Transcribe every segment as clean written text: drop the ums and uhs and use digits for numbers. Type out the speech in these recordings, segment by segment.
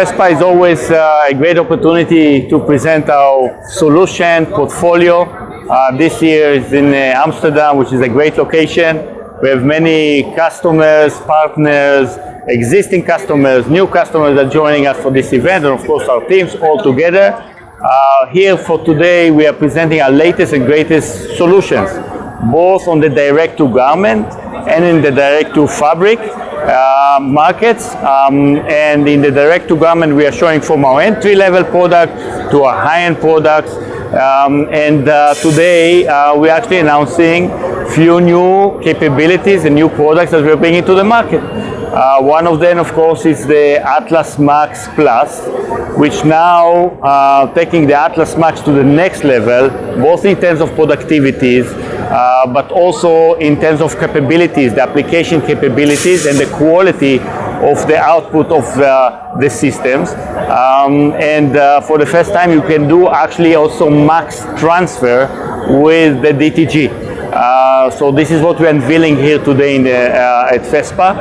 FESPA is always a great opportunity to present our solution portfolio. This year is in Amsterdam, which is a great location. We have many customers, partners, existing customers, new customers that are joining us for this event, and of course our teams all together. Here for today we are presenting our latest and greatest solutions, both on the direct-to-garment and in the direct-to-fabric markets. And in the direct-to-garment we are showing from our entry-level product to our high-end products. Today we're actually announcing few new capabilities and new products that we're bringing to the market. One of them, of course, is the Atlas Max Plus, which now taking the Atlas Max to the next level, both in terms of productivities, but also in terms of capabilities, the application capabilities and the quality of the output of the systems. For the first time you can do actually also max transfer with the DTG. So this is what we're unveiling here today at FESPA.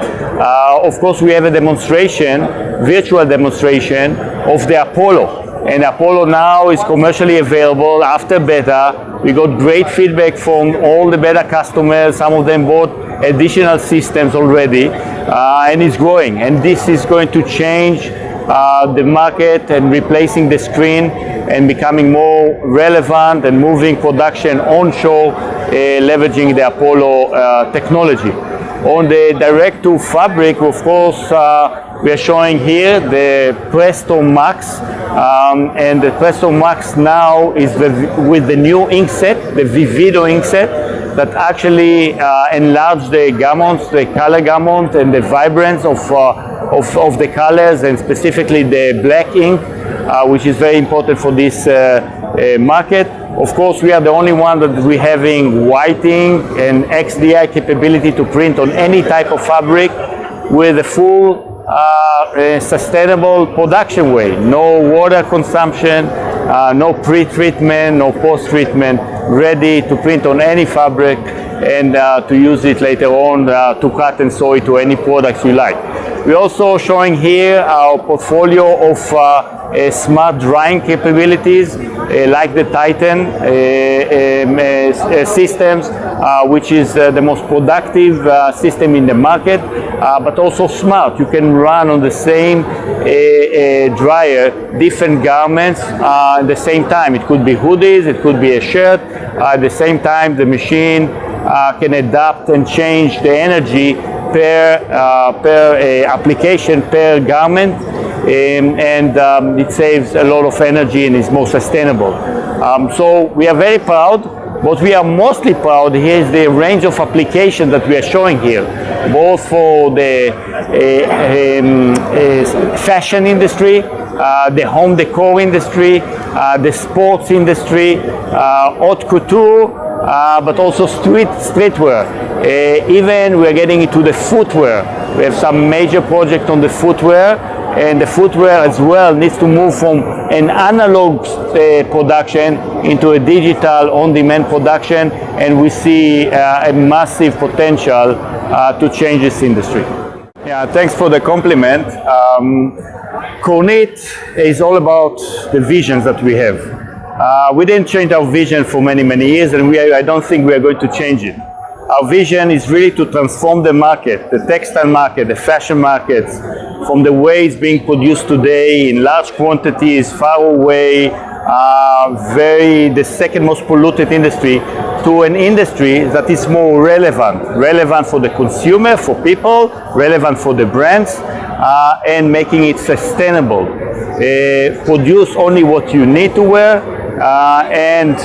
Of course we have a demonstration, virtual demonstration of the Apollo. And Apollo now is commercially available after beta. We got great feedback from all the beta customers. Some of them bought additional systems already, and it's growing. And this is going to change the market and replacing the screen and becoming more relevant and moving production onshore, leveraging the Apollo technology. On the direct-to-fabric, of course, we are showing here the Presto Max, and the Presto Max now is with the new inkset, the Vivido inkset, that actually enlarge the gammons, the color gamut and the vibrance of the colors, and specifically the black ink, which is very important for this market. Of course, we are the only one that we're having white ink and XDI capability to print on any type of fabric with a full sustainable production way. No water consumption, no pre-treatment, no post-treatment, ready to print on any fabric and to use it later on to cut and sew it to any products you like. We're also showing here our portfolio of smart drying capabilities like the Titan systems, which is the most productive system in the market, but also smart. You can run on the same dryer different garments at the same time. It could be hoodies, it could be a shirt. At the same time the machine can adapt and change the energy per application, per garment, and it saves a lot of energy and is more sustainable. So we are very proud. What we are mostly proud here is the range of applications that we are showing here, both for the fashion industry, the home decor industry, the sports industry, haute couture, but also streetwear. Even we are getting into the footwear. We have some major project on the footwear, and the footwear as well needs to move from an analog production into a digital on-demand production, and we see a massive potential to change this industry. Yeah, thanks for the compliment. KORNIT is all about the visions that we have. We didn't change our vision for many years, and I don't think we are going to change it. Our vision is really to transform the market, the textile market, the fashion markets, from the way it's being produced today in large quantities, far away, the second most polluted industry, to an industry that is more relevant for the consumer, for people, relevant for the brands, and making it sustainable. Produce only what you need to wear, and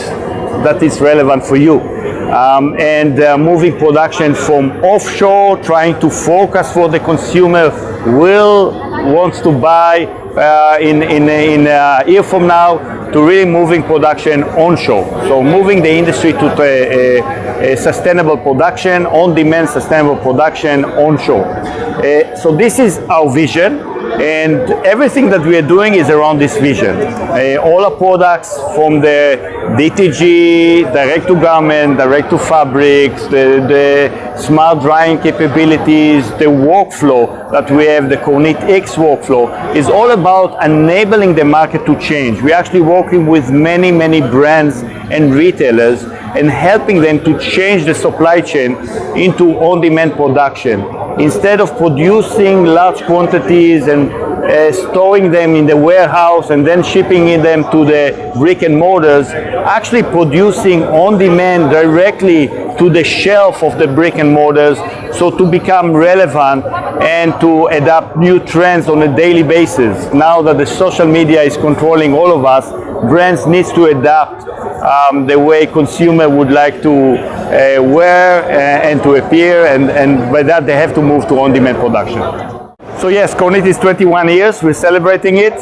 that is relevant for you. Moving production from offshore, trying to focus what the consumer wants to buy in a year from now, to really moving production onshore. So moving the industry to a sustainable production, on-demand sustainable production onshore. So this is our vision. And everything that we are doing is around this vision. All our products, from the DTG, direct to garment, direct to fabrics, the smart drying capabilities, the workflow that we have, the KORNIT X workflow, is all about enabling the market to change. We're actually working with many, many brands and retailers and helping them to change the supply chain into on-demand production. Instead of producing large quantities and storing them in the warehouse and then shipping them to the brick and mortars, actually producing on demand directly to the shelf of the brick and mortars, so to become relevant and to adapt new trends on a daily basis. Now that the social media is controlling all of us, brands need to adapt the way consumer would like to wear and to appear, and by that they have to move to on-demand production. So yes, KORNIT is 21 years, we're celebrating it,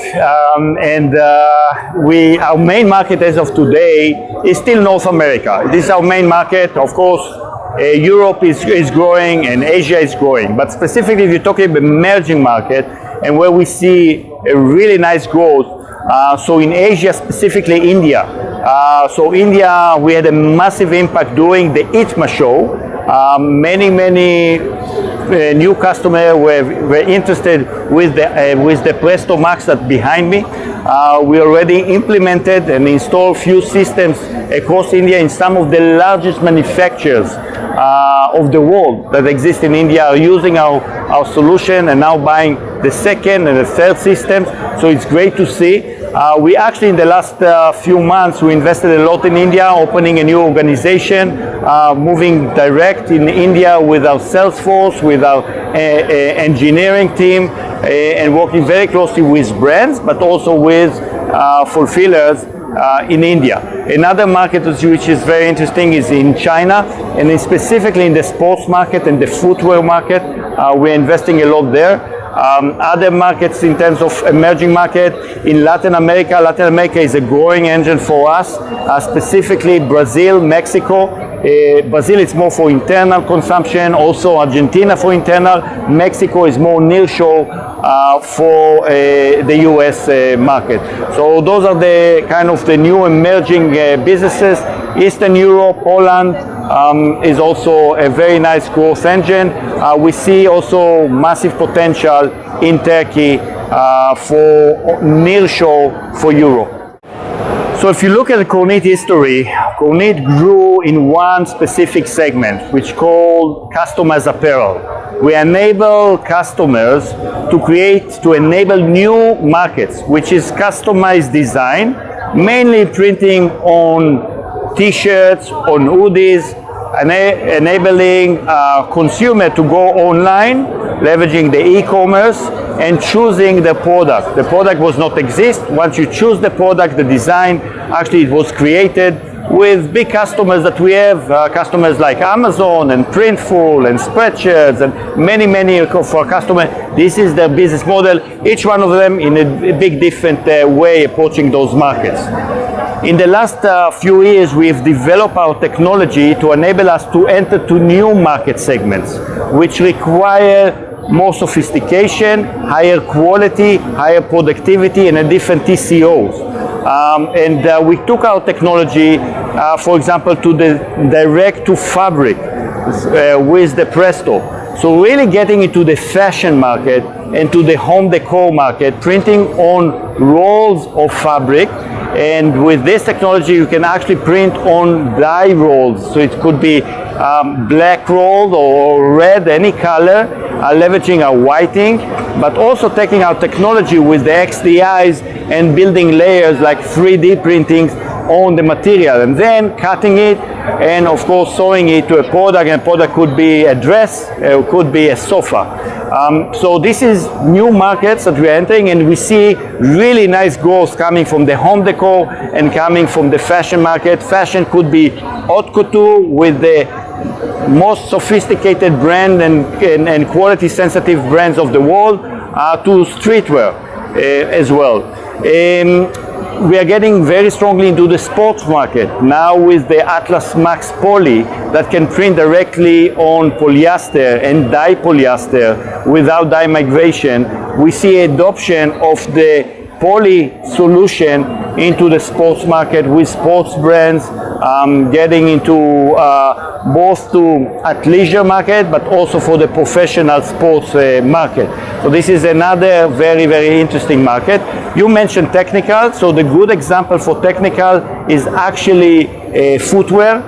our main market as of today is still North America. This is our main market. Of course, Europe is growing and Asia is growing, but specifically if you're talking about emerging market and where we see a really nice growth, so in Asia, specifically India. So India, we had a massive impact during the ITMA show. Many new customers were interested with the Presto Max that's behind me. We already implemented and installed few systems across India, in some of the largest manufacturers of the world that exist in India are using our solution and now buying the second and the third systems. So it's great to see. We actually, in the last few months, we invested a lot in India, opening a new organization, moving direct in India with our sales force, with our engineering team, and working very closely with brands, but also with fulfillers in India. Another market which is very interesting is in China, and specifically in the sports market and the footwear market. We're investing a lot there. Other markets in terms of emerging market in Latin America. Latin America is a growing engine for us, specifically Brazil, Mexico. Brazil is more for internal consumption, also Argentina for internal. Mexico is more nearshore for the US market. So those are the kind of the new emerging businesses. Eastern Europe, Poland is also a very nice growth engine. We see also massive potential in Turkey for nearshore for Europe. So if you look at the KORNIT history, KORNIT grew in one specific segment, which called customized apparel. We enable customers to enable new markets, which is customized design, mainly printing on T-shirts, on hoodies, enabling consumer to go online, leveraging the e-commerce and choosing the product. The product was not exist. Once you choose the product, the design, actually it was created with big customers that we have, customers like Amazon and Printful and Spreadshirts and many of our customers. This is their business model, each one of them in a big different way approaching those markets. In the last few years, we've developed our technology to enable us to enter to new market segments, which require more sophistication, higher quality, higher productivity, and a different TCOs. We took our technology, for example, to the direct to fabric with the Presto. So really getting into the fashion market and to the home decor market, printing on rolls of fabric. And with this technology, you can actually print on dye rolls. So it could be black roll or red, any color, leveraging our whiting, but also taking our technology with the XDIs and building layers like 3D printing on the material, and then cutting it and of course sewing it to a product. And product could be a dress, it could be a sofa. So this is new markets that we're entering, and we see really nice growth coming from the home decor and coming from the fashion market. Fashion could be haute couture with the most sophisticated brand and quality sensitive brands of the world, to streetwear as well. we are getting very strongly into the sports market now with the Atlas Max Poly that can print directly on polyester and dye polyester without dye migration. We see adoption of the poly solution into the sports market with sports brands getting into both to athleisure market but also for the professional sports market. So this is another very, very interesting market. You mentioned technical, so the good example for technical is actually footwear.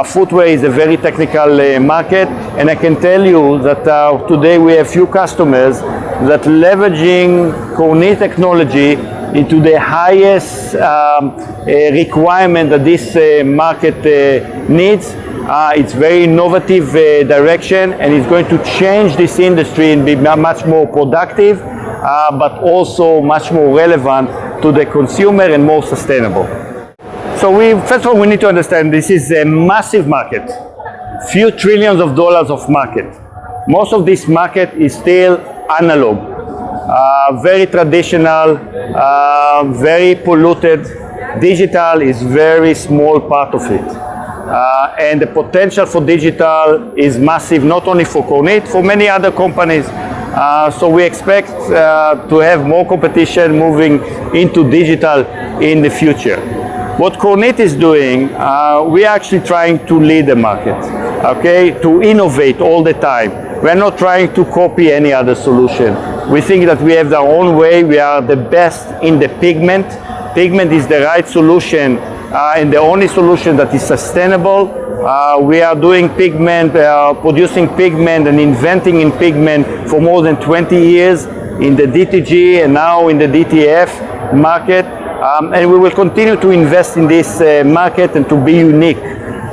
Footwear is a very technical market, and I can tell you that today we have few customers that leveraging KORNIT technology into the highest requirement that this market needs. It's very innovative direction, and it's going to change this industry and be much more productive, but also much more relevant to the consumer and more sustainable. So first of all, we need to understand this is a massive market, few trillions of dollars of market. Most of this market is still analog, very traditional, very polluted. Digital is very small part of it. And the potential for digital is massive, not only for KORNIT, for many other companies. So we expect to have more competition moving into digital in the future. What KORNIT is doing, we are actually trying to lead the market, okay, to innovate all the time. We're not trying to copy any other solution. We think that we have our own way. We are the best in the pigment. Pigment is the right solution and the only solution that is sustainable. We are doing pigment, producing pigment and inventing in pigment for more than 20 years in the DTG and now in the DTF market. And we will continue to invest in this market and to be unique.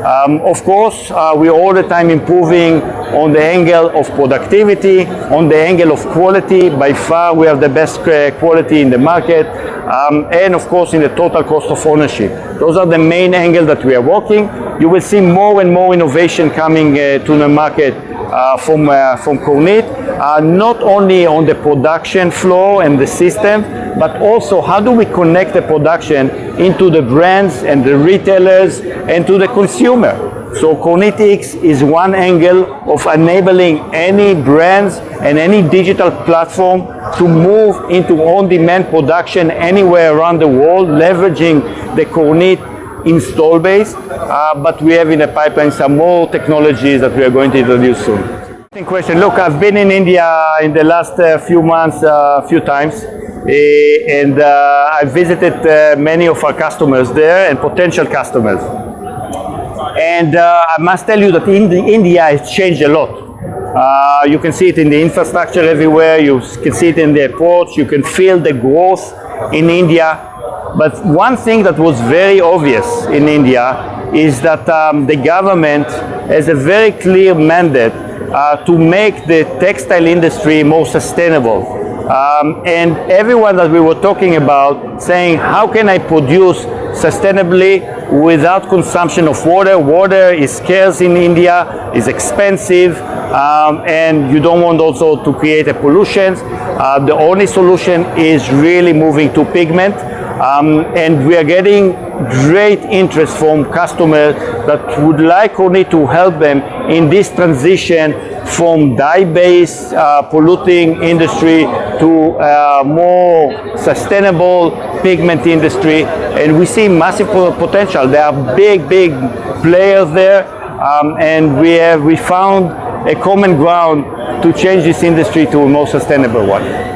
Of course, we are all the time improving on the angle of productivity, on the angle of quality. By far, we have the best quality in the market, and of course, in the total cost of ownership. Those are the main angles that we are working. You will see more and more innovation coming to the market from KORNIT, not only on the production floor and the system, but also how do we connect the production into the brands and the retailers and to the consumer. So KORNIT is one angle of enabling any brands and any digital platform to move into on-demand production anywhere around the world, leveraging the KORNIT install base, but we have in the pipeline some more technologies that we are going to introduce soon. Question. Look, I've been in India in the last few months, few times, and I visited many of our customers there and potential customers. And I must tell you that India has changed a lot. You can see it in the infrastructure everywhere, you can see it in the airports, you can feel the growth in India. But one thing that was very obvious in India is that the government has a very clear mandate to make the textile industry more sustainable. And everyone that we were talking about saying, how can I produce sustainably without consumption of water? Water is scarce in India, is expensive, and you don't want also to create a pollution. The only solution is really moving to pigment. And we are getting great interest from customers that would like KORNIT to help them in this transition from dye-based polluting industry to more sustainable pigment industry. And we see massive potential. There are big players there, and we found a common ground to change this industry to a more sustainable one.